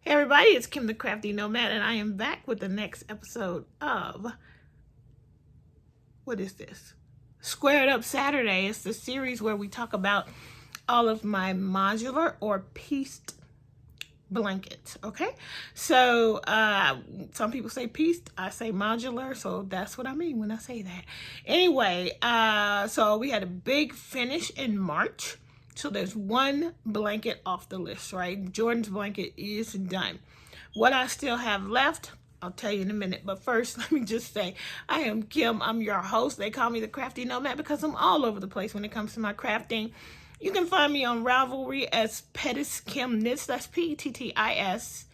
Hey everybody, it's Kim the Crafty Nomad, and I am back with the next episode of, what is this? Squared Up Saturday. It's the series where we talk about all of my modular or pieced blankets, okay? So, some people say pieced, I say modular, so that's what I mean when I say that. Anyway, so we had a big finish in March. So there's one blanket off the list, right? Jordan's blanket is done. What I still have left, I'll tell you in a minute. But first, let me just say, I am Kim. I'm your host. They call me the Crafty Nomad because I'm all over the place when it comes to my crafting. You can find me on Ravelry as pettiskimknits. That's Pettiskimknits.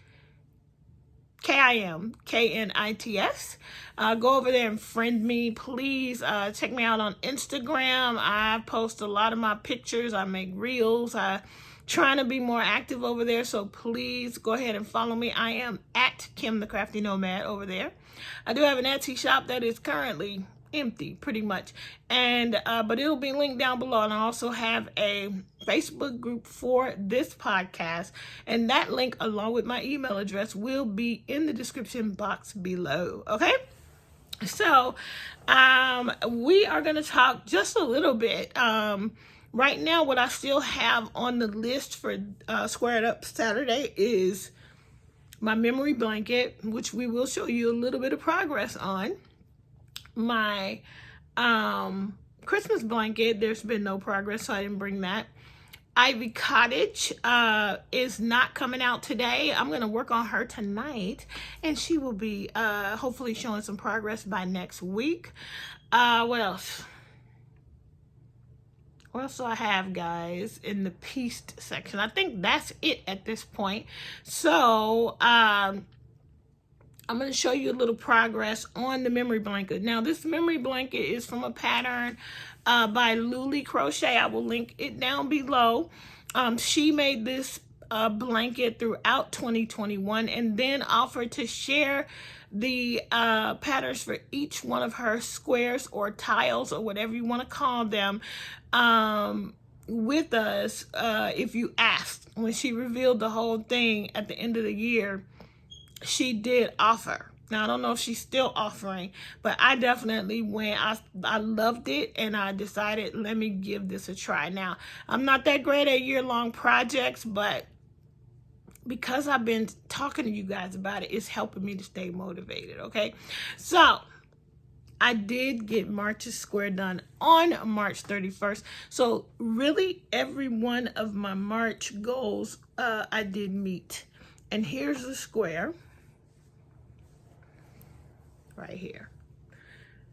Go over there and friend me, please. Check me out on Instagram. I post a lot of my pictures. I make reels. I trying to be more active over there, so please go ahead and follow me. I am at Kim the Crafty Nomad over there. I do have an Etsy shop that is currently empty, pretty much, and but it'll be linked down below. And I also have a Facebook group for this podcast, and that link along with my email address will be in the description box below. Okay, so we are going to talk just a little bit. Right now, what I still have on the list for Squared Up Saturday is my memory blanket, which we will show you a little bit of progress on. My Christmas blanket, there's been no progress, so I didn't bring that. Ivy Cottage is not coming out today. I'm going to work on her tonight, and she will be hopefully showing some progress by next week. What else? What else do I have, guys, in the pieced section? I think that's it at this point. So, I'm going to show you a little progress on the memory blanket. Now, this memory blanket is from a pattern by Luli Crochet. I will link it down below. She made this blanket throughout 2021 and then offered to share the patterns for each one of her squares or tiles or whatever you want to call them with us if you asked. When she revealed the whole thing at the end of the year, she did offer. Now, I don't know if she's still offering, but I definitely went. I loved it, and I decided, let me give this a try. Now, I'm not that great at year-long projects, but because I've been talking to you guys about it, it's helping me to stay motivated, okay? So, I did get March's square done on March 31st. So, really, every one of my March goals I did meet. And here's the square. Right here.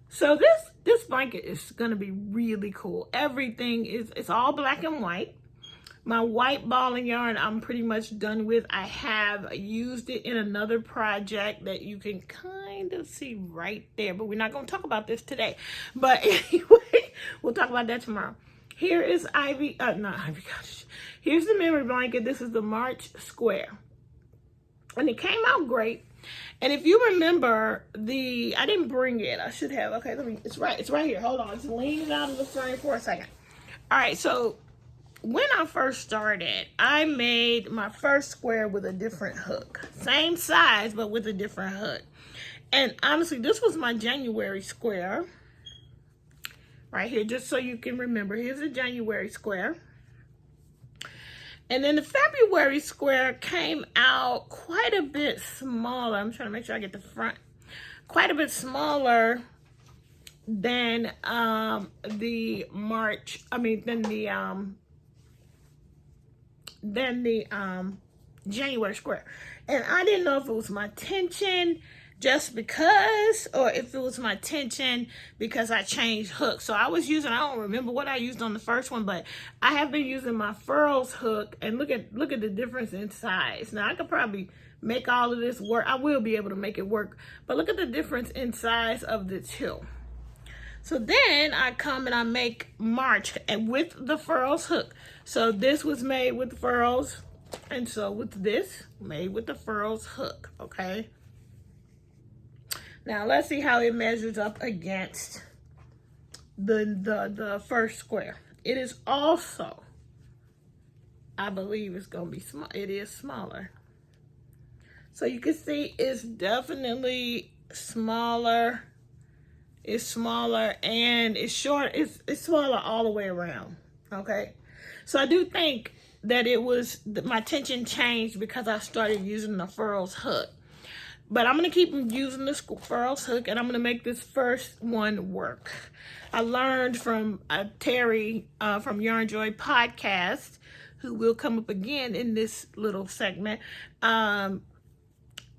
So this blanket is going to be really cool. Everything it's all black and white. My white ball and yarn I'm pretty much done with. I have used it in another project that you can kind of see right there, but we're not going to talk about this today. But anyway, we'll talk about that tomorrow. Here is Ivy, not Ivy, gosh. Here's the memory blanket. This is the March square. And it came out great. And if you remember I didn't bring it. I should have. Okay, it's right here. Hold on. It's leaning out of the frame for a second. All right, so when I first started, I made my first square with a different hook. Same size, but with a different hook. And honestly, this was my January square. Right here, just so you can remember. Here's a January square. And then the February square came out quite a bit smaller. I'm trying to make sure I get the front. Quite a bit smaller than the March. I mean, than the January square. And I didn't know if it was my tension just because, or if it was my tension because I changed hooks. So I was using, I don't remember what I used on the first one, but I have been using my furrows hook, and look at the difference in size. Now I could probably make all of this work. I will be able to make it work, but look at the difference in size of the two. So then I come and I make March and with the furrows hook. So this was made with the furrows, and so with this made with the furrows hook, okay? Now, let's see how it measures up against the first square. It is also, I believe it's going to be small. It is smaller. So you can see it's definitely smaller. It's smaller and it's short. It's smaller all the way around. Okay. So I do think that it was, my tension changed because I started using the furrows hook. But I'm going to keep using this furrows hook, and I'm going to make this first one work. I learned from Terry from Yarn Joy podcast, who will come up again in this little segment. I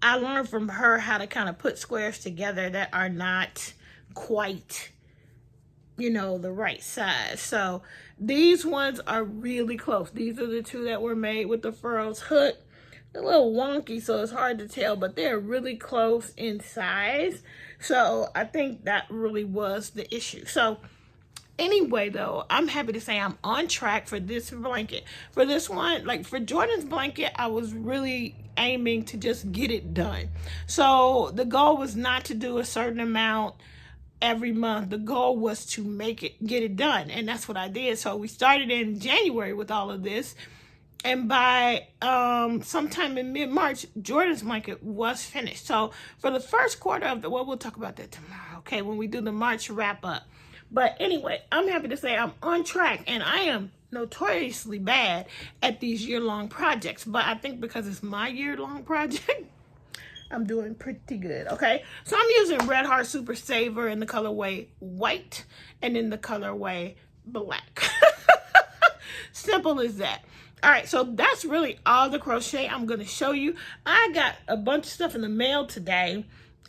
learned from her how to kind of put squares together that are not quite, you know, the right size. So these ones are really close. These are the two that were made with the furrows hook. They're a little wonky, so it's hard to tell, but they're really close in size. So I think that really was the issue. So anyway, though, I'm happy to say I'm on track for this blanket. For this one, like for Jordan's blanket, I was really aiming to just get it done. So the goal was not to do a certain amount every month. The goal was to get it done, and that's what I did. So we started in January with all of this, and by sometime in mid-March, Jordan's blanket was finished. So for the first quarter of the, well, we'll talk about that tomorrow, okay, when we do the March wrap up. But anyway, I'm happy to say I'm on track, and I am notoriously bad at these year-long projects, but I think because it's my year-long project, I'm doing pretty good, okay? So I'm using Red Heart Super Saver in the colorway white and in the colorway black. Simple as that. All right, so that's really all the crochet I'm going to show you. I got a bunch of stuff in the mail today,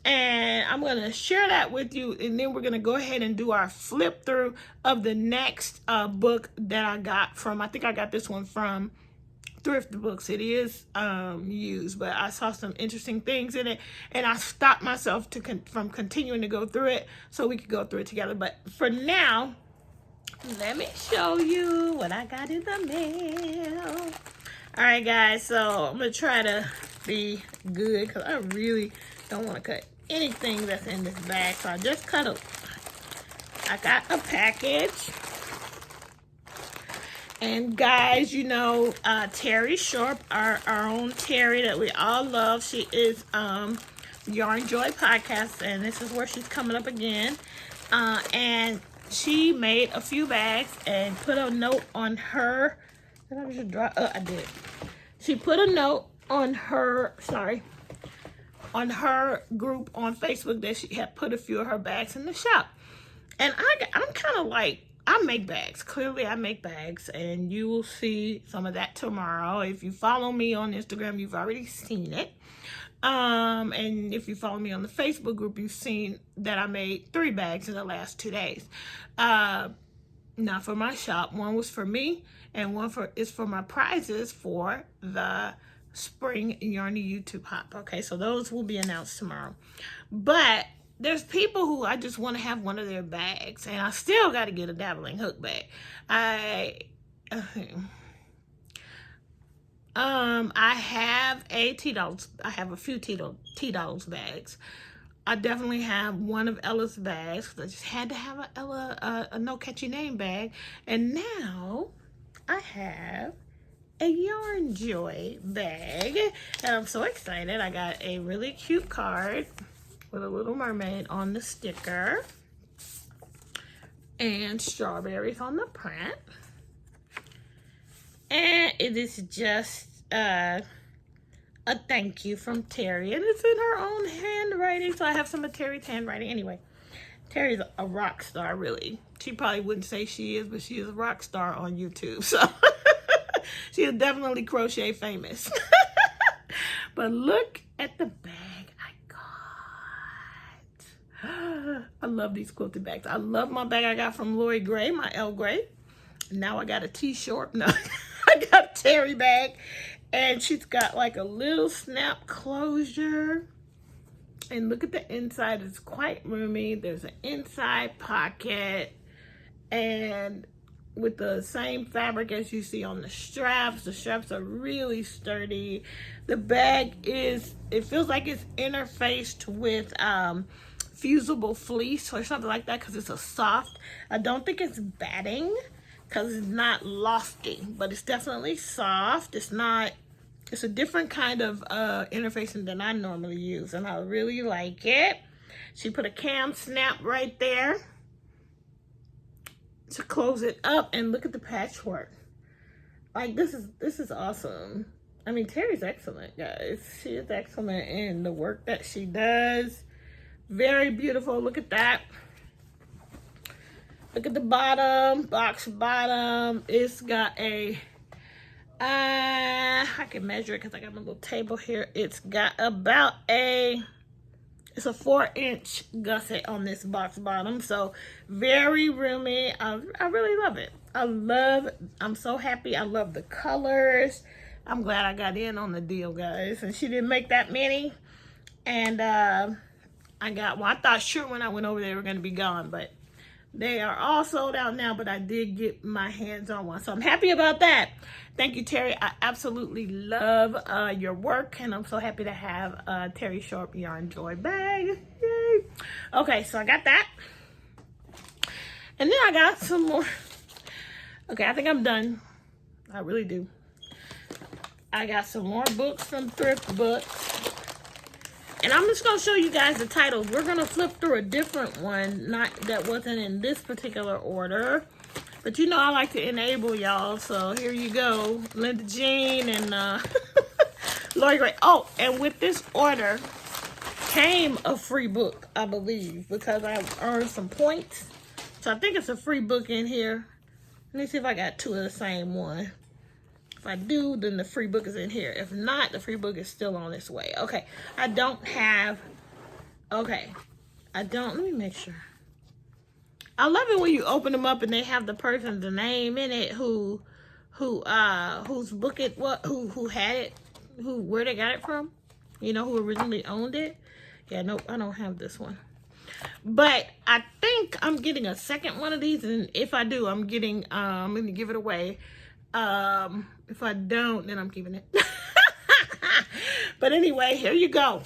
and I'm going to share that with you, and then we're going to go ahead and do our flip through of the next book that I got from, I think I got this one from Thrift Books. It is used, but I saw some interesting things in it, and I stopped myself from continuing to go through it so we could go through it together. But for now, let me show you what I got in the mail. All right, guys, so I'm gonna try to be good because I really don't want to cut anything that's in this bag. So I just cut it. I got a package. And guys, you know, Terry Sharp, our own Terry that we all love. She is Yarn Joy podcast, and this is where she's coming up again. And she made a few bags and put a note on her. Did I just draw? I did. She put a note on her, on her group on Facebook that she had put a few of her bags in the shop. And I'm kind of like, I make bags. Clearly, I make bags, and you will see some of that tomorrow. If you follow me on Instagram, you've already seen it. And if you follow me on the Facebook group, you've seen that I made 3 bags in the last 2 days. Not for my shop. One was for me, and one is for my prizes for the Spring Yarny YouTube Hop. Okay, so those will be announced tomorrow. But there's people who I just want to have one of their bags, and I still got to get a dabbling hook bag. I have a T-Dolls. I have a few T-Dolls bags. I definitely have one of Ella's bags. I just had to have a Ella, a No Catchy Name bag, and now I have a Yarn Joy bag, and I'm so excited. I got a really cute card with a little mermaid on the sticker and strawberries on the print, and it is just a thank you from Terry, and it's in her own handwriting. So I have some of Terry's handwriting. Anyway, Terry's a rock star, really. She probably wouldn't say she is, but she is a rock star on YouTube, so she is definitely crochet famous. But look at the bag I love these quilted bags. I love my bag I got from Lori Gray, my L Gray. Now I got a T-Short. No, I got a Terry bag, and she's got like a little snap closure. And look at the inside. It's quite roomy. There's an inside pocket, and with the same fabric as you see on the straps. The straps are really sturdy. The bag it feels like it's interfaced with fusible fleece or something like that, because it's a soft. I don't think it's batting because it's not lofty, but it's definitely soft. It's not It's a different kind of interfacing than I normally use, and I really like it. She put a cam snap right there to close it up, and look at the patchwork. Like, this is awesome. I mean, Terry's excellent, guys. She is excellent in the work that she does. Very beautiful. Look at that. Look at the bottom, box bottom. It's got a, I can measure it because I got my little table here. It's got about it's a 4-inch gusset on this box bottom. So very roomy. I really love it. I'm so happy. I love the colors. I'm glad I got in on the deal, guys. And she didn't make that many. And I thought sure when I went over they were going to be gone, but they are all sold out now, but I did get my hands on one. So I'm happy about that. Thank you, Terry. I absolutely love your work, and I'm so happy to have Terry Sharp Yarn Joy bag. Yay. Okay, so I got that. And then I got some more. Okay, I think I'm done. I really do. I got some more books from Thrift Books. And I'm just going to show you guys the titles. We're going to flip through a different one, that wasn't in this particular order. But you know I like to enable y'all, so here you go. Linda Jean and Lori Gray. Oh, and with this order came a free book, I believe, because I earned some points. So I think it's a free book in here. Let me see if I got two of the same one. If I do, then the free book is in here. If not, the free book is still on its way. Okay, let me make sure. I love it when you open them up and they have the person's name in it whose book it was, who had it, where they got it from, you know, who originally owned it. Yeah, nope, I don't have this one. But I think I'm getting a second one of these, and if I do, I'm gonna give it away. If I don't, then I'm keeping it. But anyway, here you go.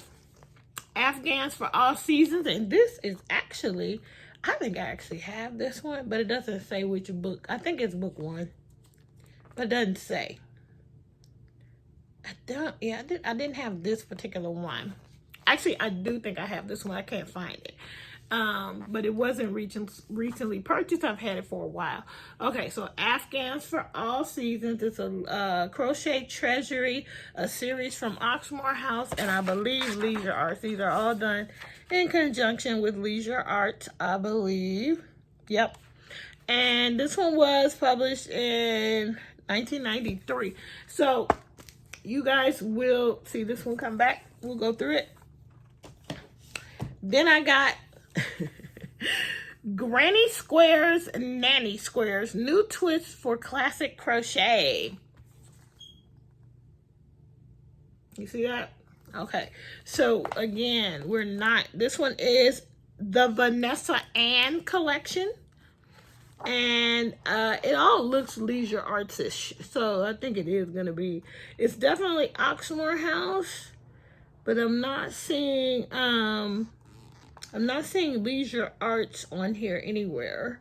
Afghans for all seasons. And this is actually, I think I actually have this one, but it doesn't say which book. I think it's book 1, but it doesn't say. I didn't have this particular one. Actually, I do think I have this one. I can't find it. But it wasn't recently purchased. I've had it for a while. Okay, so Afghans for All Seasons. It's a crochet treasury, a series from Oxmoor House, and I believe Leisure Arts. These are all done in conjunction with Leisure Arts, I believe. Yep. And this one was published in 1993. So you guys will see this one come back. We'll go through it. Then I got Granny Squares and Nanny Squares, new twist for classic crochet. You see that? Okay. So again, this one is the Vanessa Ann collection. And it all looks Leisure Arts-ish. So I think it is going to be, it's definitely Oxmoor House, but I'm not seeing Leisure Arts on here anywhere.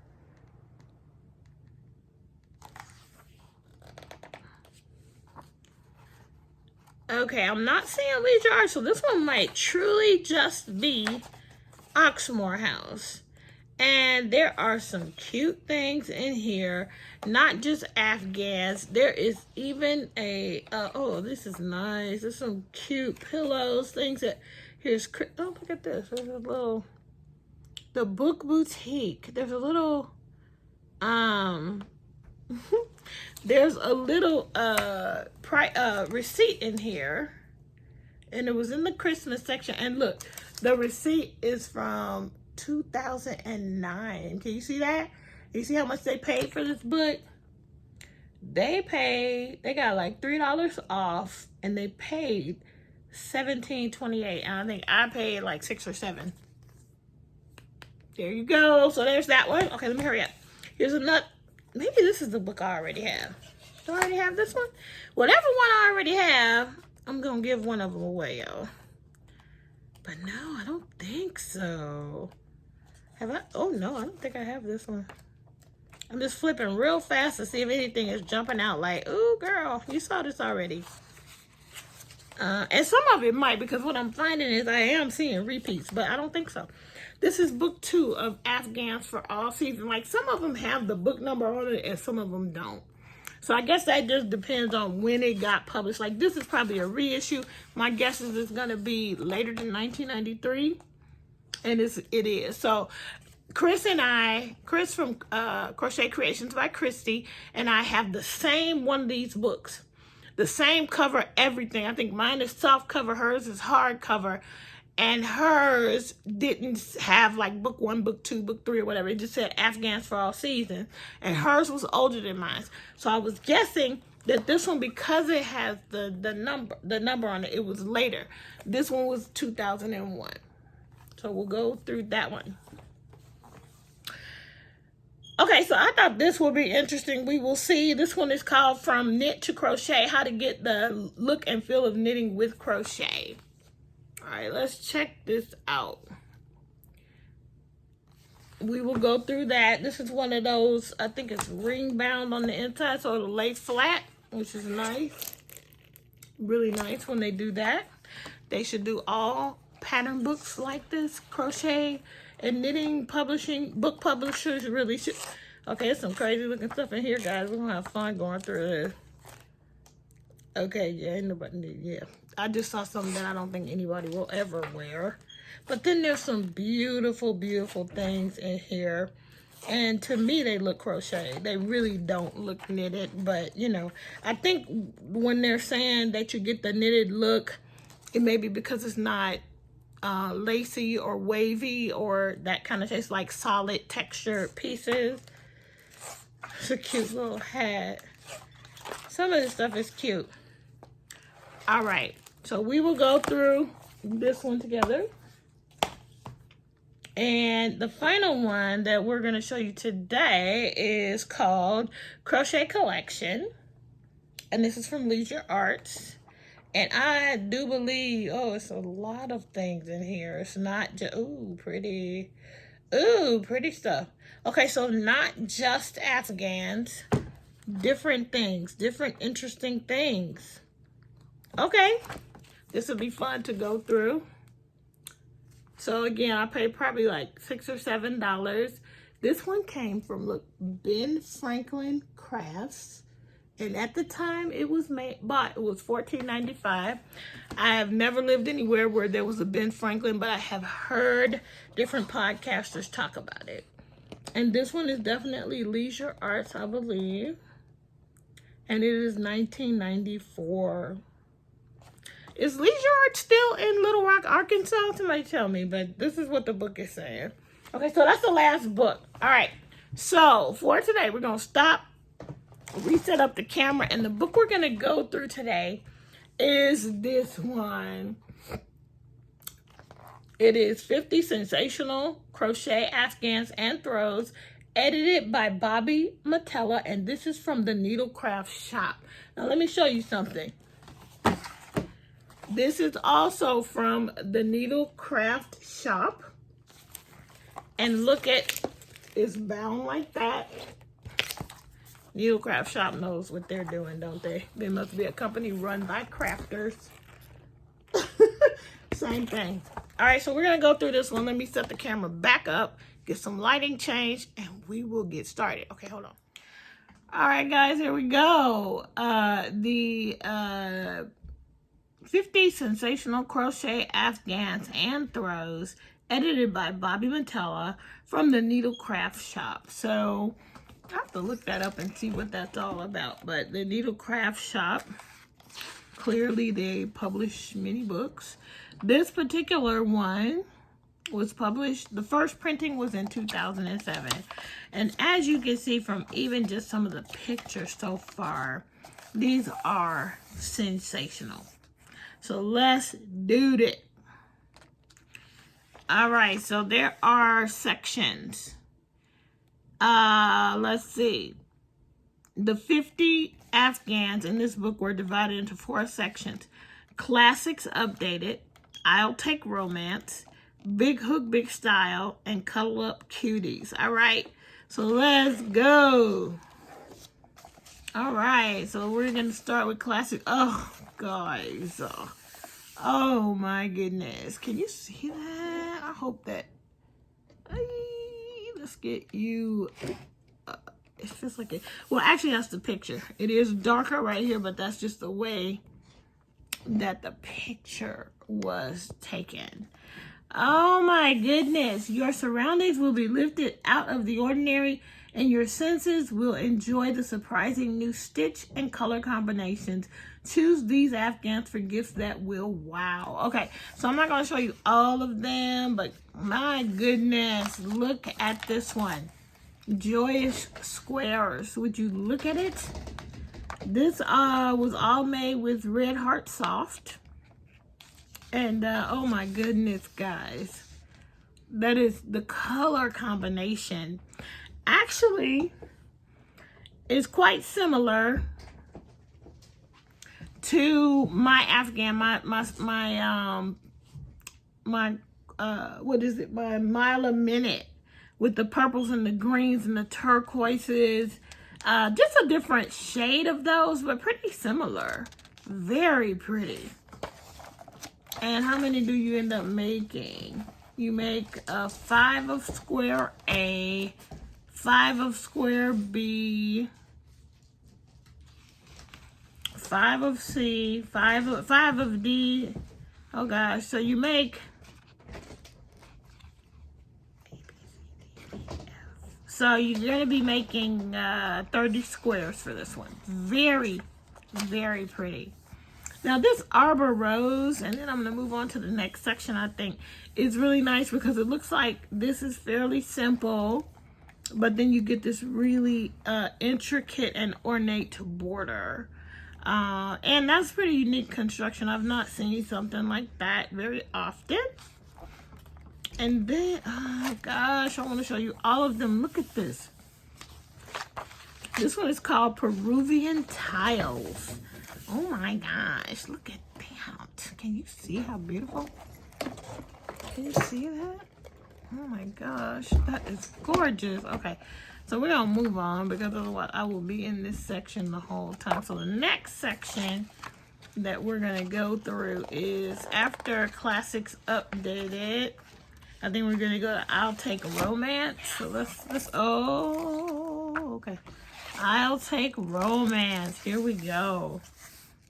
Okay, I'm not seeing Leisure Arts, so this one might truly just be Oxmoor House. And there are some cute things in here, not just Afghans. There is even a, oh, this is nice. There's some cute pillows, things that, here's, oh, look at this. There's a little, the Book Boutique. There's a little, there's a little receipt in here. And it was in the Christmas section. And look, the receipt is from 2009. Can you see that? You see how much they paid for this book? They got like $3 off, and they paid $17.28. And I think I paid like $6 or $7. There you go. So there's that one. Okay, let me hurry up. Here's another. Maybe this is the book I already have. Do I already have this one? Whatever one I already have, I'm gonna give one of them away, y'all. But no, I don't think so. Have I? Oh no, I don't think I have this one. I'm just flipping real fast to see if anything is jumping out like, ooh girl, you saw this already. And some of it might, because what I'm finding is I am seeing repeats, but I don't think so. This is book 2 of Afghans for All Seasons. Like, some of them have the book number on it and some of them don't. So I guess that just depends on when it got published. Like, this is probably a reissue. My guess is it's going to be later than 1993. And it is. So Chris from Crochet Creations by Christy, and I have the same one of these books. The same cover, everything. I think mine is soft cover, hers is hard cover, and hers didn't have like book 1, book 2, book 3, or whatever. It just said Afghans for All Seasons, and hers was older than mine. So I was guessing that this one, because it has the number on it, it was later. This one was 2001. So we'll go through that one. Okay, so I thought this would be interesting. We will see. This one is called From Knit to Crochet, how to get the look and feel of knitting with crochet. All right, let's check this out. We will go through that. This is one of those, I think it's ring bound on the inside, so it'll lay flat, which is nice. Really nice when they do that. They should do all pattern books like this. Crochet and knitting publishing, book publishers really should. Okay, there's some crazy looking stuff in here, guys. We're gonna have fun going through this. Okay, yeah, ain't nobody, yeah. I just saw something that I don't think anybody will ever wear. But then there's some beautiful, beautiful things in here. And to me, they look crocheted. They really don't look knitted, but you know, I think when they're saying that you get the knitted look, it may be because it's not lacy or wavy or that kind of taste, like solid textured pieces. It's a cute little hat. Some of this stuff is cute. All right, so we will go through this one together. And the final one that we're going to show you today is called Crochet Collection. And this is from Leisure Arts. And I do believe, oh, it's a lot of things in here. It's not just, ooh, pretty stuff. Okay, so not just Afghans, different things, different interesting things. Okay, this will be fun to go through. So again, I paid probably like $6 or $7. This one came from, look, Ben Franklin Crafts. And at the time it was bought, it was $14.95. I have never lived anywhere where there was a Ben Franklin, but I have heard different podcasters talk about it. And this one is definitely Leisure Arts, I believe. And it is $19.94. Is Leisure Arts still in Little Rock, Arkansas? Somebody tell me, but this is what the book is saying. Okay, so that's the last book. All right, so for today, we're going to stop, reset up the camera, and the book we're going to go through today is this one. It is 50 Sensational Crochet Afghans and Throws, edited by Bobby Matella, and this is from the Needlecraft Shop. Now let me show you something. This is also from the Needlecraft Shop, and look at, it's bound like that. Needlecraft Shop knows what they're doing, don't they? They must be a company run by crafters. Same thing. All right, so we're going to go through this one. Let me set the camera back up, get some lighting change, and we will get started. Okay, hold on. All right, guys, here we go. The 50 Sensational Crochet Afghans and Throws, edited by Bobby Matella from the Needlecraft Shop. So I have to look that up and see what that's all about. But the Needlecraft Shop, clearly they publish many books. This particular one was published, the first printing was in 2007. And as you can see from even just some of the pictures so far, these are sensational. So let's do it. All right, so there are sections. Let's see. The 50 Afghans in this book were divided into 4 sections. Classics Updated, I'll Take Romance, Big Hook, Big Style, and Cuddle Up Cuties. All right, so let's go. All right, so we're going to start with classic. Oh, guys. Oh my goodness. Can you see that? I hope that. Let's get you. It's just like it. Well, actually, that's the picture. It is darker right here, but that's just the way that the picture was taken. Oh my goodness. Your surroundings will be lifted out of the ordinary, and your senses will enjoy the surprising new stitch and color combinations. Choose these Afghans for gifts that will wow. Okay, so I'm not going to show you all of them, but my goodness, look at this one. Joyous Squares. Would you look at it? This was all made with Red Heart Soft. And oh my goodness, guys. That is the color combination. Actually, is quite similar to my Afghan, what is it? My Mile a Minute with the purples and the greens and the turquoises. Just a different shade of those, but pretty similar. Very pretty. And how many do you end up making? You make 5 of square A, 5 of square B, 5 of C, 5 of D. Oh gosh, so you make so you're going to be making 30 squares for this one. Very, very pretty. Now this Arbor Rose, and then I'm going to move on to the next section, I think, is really nice because it looks like this is fairly simple, but then you get this really intricate and ornate border. And that's pretty unique construction. I've not seen something like that very often. And then, oh gosh, I want to show you all of them. Look at this. This one is called Peruvian Tiles. Oh my gosh, look at that. Can you see how beautiful? Can you see that? Oh my gosh, that is gorgeous. Okay, so we're gonna move on because otherwise I will be in this section the whole time. So the next section that we're gonna go through is after Classics Updated. I think we're gonna go to I'll Take Romance. So let's oh, okay. I'll Take Romance. Here we go.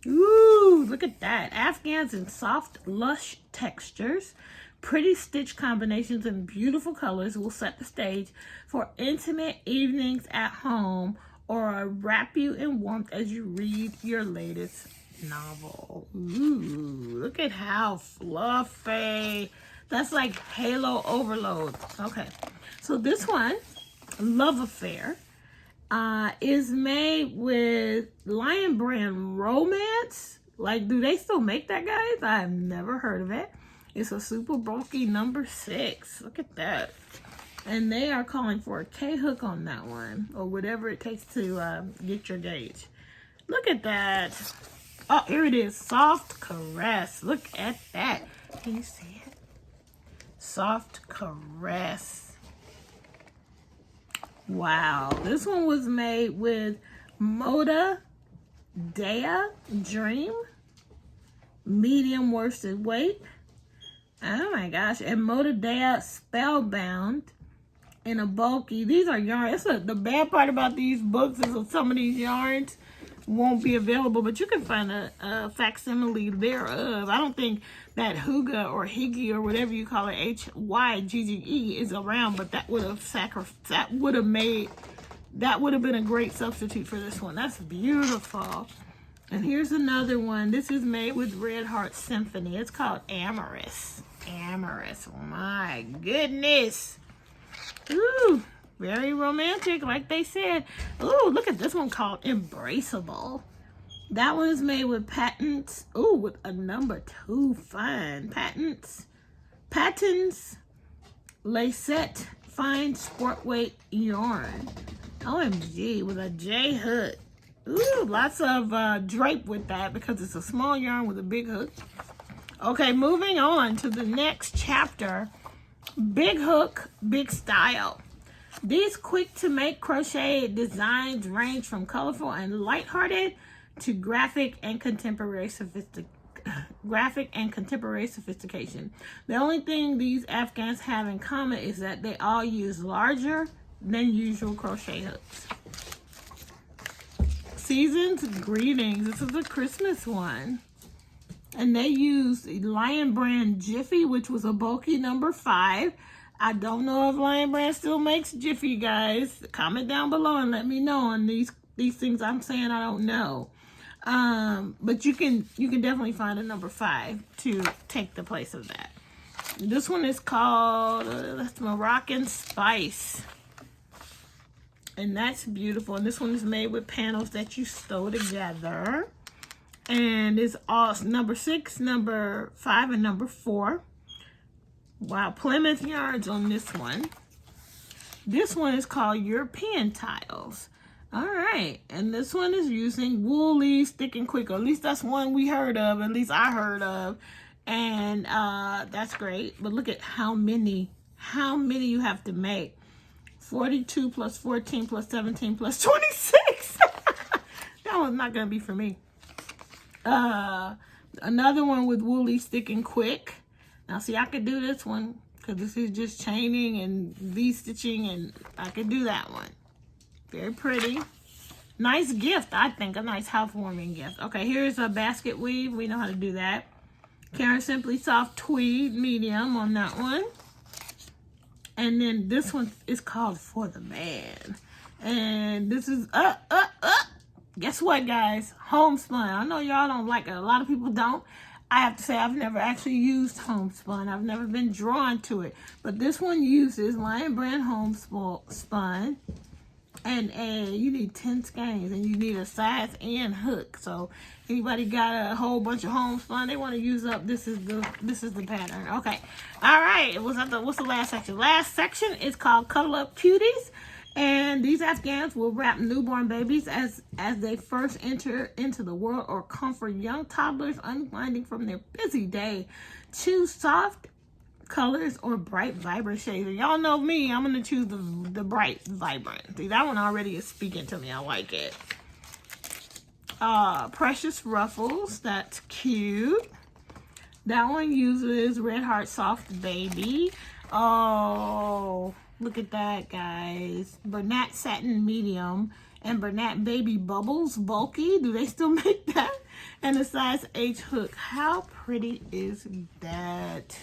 Ooh, look at that. Afghans in soft, lush textures, pretty stitch combinations, and beautiful colors will set the stage for intimate evenings at home or wrap you in warmth as you read your latest novel. Ooh, look at how fluffy. That's like Halo Overload. Okay, so this one, Love Affair, is made with Lion Brand Romance. Like, do they still make that, guys? I've never heard of it. It's a super bulky number 6. Look at that. And they are calling for a K-hook on that one, or whatever it takes to get your gauge. Look at that. Oh, here it is. Soft Caress. Look at that. Can you see it? Soft Caress. Wow. This one was made with Moda Dea Dream, medium worsted weight. Oh my gosh. And Moda Dea Spellbound in a bulky. These are yarns. The bad part about these books is that some of these yarns won't be available, but you can find a facsimile thereof. I don't think that Huga or Higgy or whatever you call it, Hygge, is around, but that would have been a great substitute for this one. That's beautiful. And here's another one. This is made with Red Heart Symphony. It's called Amorous. Amorous. Oh my goodness. Ooh, very romantic, like they said. Ooh, look at this one called Embraceable. That one is made with Patents. Ooh, with a number 2. Fine. Patents. Lacette Fine Sport Weight Yarn. OMG, with a J hook. Ooh, lots of drape with that because it's a small yarn with a big hook. Okay, moving on to the next chapter. Big hook, big style. These quick to make crochet designs range from colorful and lighthearted to graphic and contemporary graphic and contemporary sophistication. The only thing these Afghans have in common is that they all use larger than usual crochet hooks. Season's Greetings. This is a Christmas one. And they used Lion Brand Jiffy, which was a bulky number 5. I don't know if Lion Brand still makes Jiffy, guys. Comment down below and let me know on these things I'm saying I don't know. But you can definitely find a number 5 to take the place of that. This one is called that's Moroccan Spice. And that's beautiful. And this one is made with panels that you sew together. And it's all number 6, number 5, and number 4. Wow, Plymouth yarns on this one. This one is called European Tiles. All right, and this one is using Wool-Leaf Thick and Quick. Or at least that's one we heard of. At least I heard of, and that's great. But look at how many you have to make. 42 plus 14 plus 17 plus 26. That one's not gonna be for me. Another one with Wool-Leaf Thick and Quick. Now see, I could do this one because this is just chaining and V-stitching, and I could do that one. Very pretty. Nice gift, I think. A nice housewarming gift. Okay, here's a basket weave. We know how to do that. Karen Simply Soft Tweed Medium on that one. And then this one is called For the Man. And this is guess what, guys? Homespun. I know y'all don't like it. A lot of people don't. I have to say I've never actually used homespun. I've never been drawn to it. But this one uses Lion Brand homespun. And you need 10 skeins, and you need a size and hook. So anybody got a whole bunch of homespun they want to use up, this is the pattern. Okay. All right. What's the last section? Last section is called Cuddle Up Cuties. And these Afghans will wrap newborn babies as they first enter into the world, or comfort young toddlers unwinding from their busy day. Choose soft colors or bright, vibrant shades. And y'all know me, I'm going to choose the bright, vibrant. See, that one already is speaking to me. I like it. Precious Ruffles. That's cute. That one uses Red Heart Soft Baby. Oh, look at that, guys. Bernat Satin Medium and Bernat Baby Bubbles Bulky. Do they still make that? And a size H hook. How pretty is that?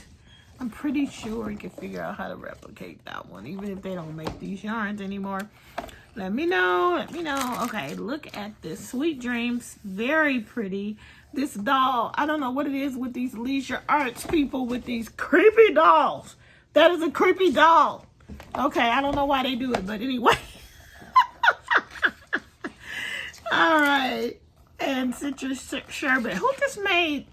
I'm pretty sure you can figure out how to replicate that one, even if they don't make these yarns anymore. Let me know. Let me know. Okay, look at this. Sweet Dreams. Very pretty. This doll, I don't know what it is with these leisure arts people with these creepy dolls. That is a creepy doll. Okay, I don't know why they do it, but anyway. All right. And Citrus Sherbet. Who just made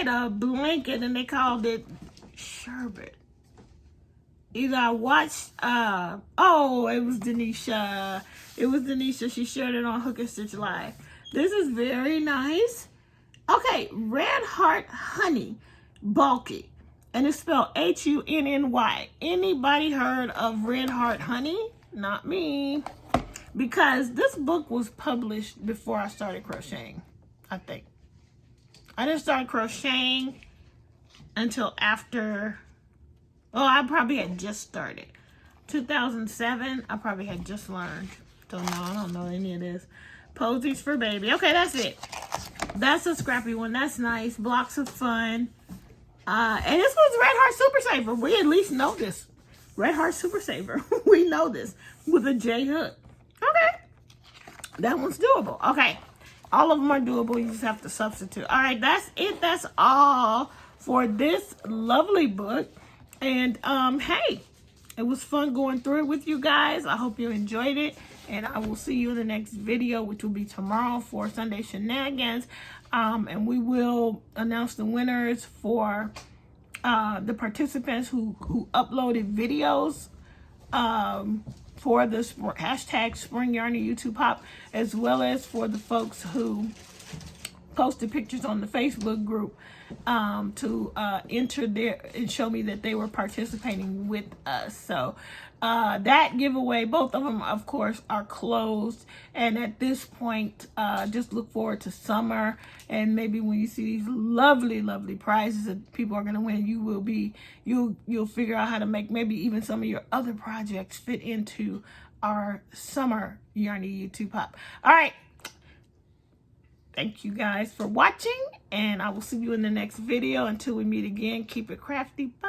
a blanket and they called it Sherbet? Either I watched, oh, it was Denisha. It was Denisha. She shared it on Hook and Stitch Live. This is very nice. Okay, Red Heart Honey, bulky. And it's spelled Hunny. Anybody heard of Red Heart Honey? Not me. Because this book was published before I started crocheting, I think. I didn't start crocheting until after, oh, I probably had just started. 2007, I probably had just learned. So no, I don't know any of this. Posies for Baby. Okay, that's it. That's a scrappy one. That's nice. Blocks of Fun. And this one's Red Heart Super Saver. We at least know this. Red Heart Super Saver. We know this. With a J hook. Okay. That one's doable. Okay. All of them are doable. You just have to substitute. All right, that's it. That's all for this lovely book. And hey, it was fun going through it with you guys. I hope you enjoyed it. And I will see you in the next video, which will be tomorrow for Sunday Shenanigans. And we will announce the winners for the participants who uploaded videos for the hashtag Spring Yarny YouTube Hop, as well as for the folks who posted pictures on the Facebook group to enter there and show me that they were participating with us. So that giveaway, both of them, of course, are closed. And at this point, just look forward to summer. And maybe when you see these lovely, lovely prizes that people are going to win, you'll figure out how to make maybe even some of your other projects fit into our summer Yarny YouTube Pop. All right. Thank you guys for watching, and I will see you in the next video. Until we meet again, keep it crafty. Bye.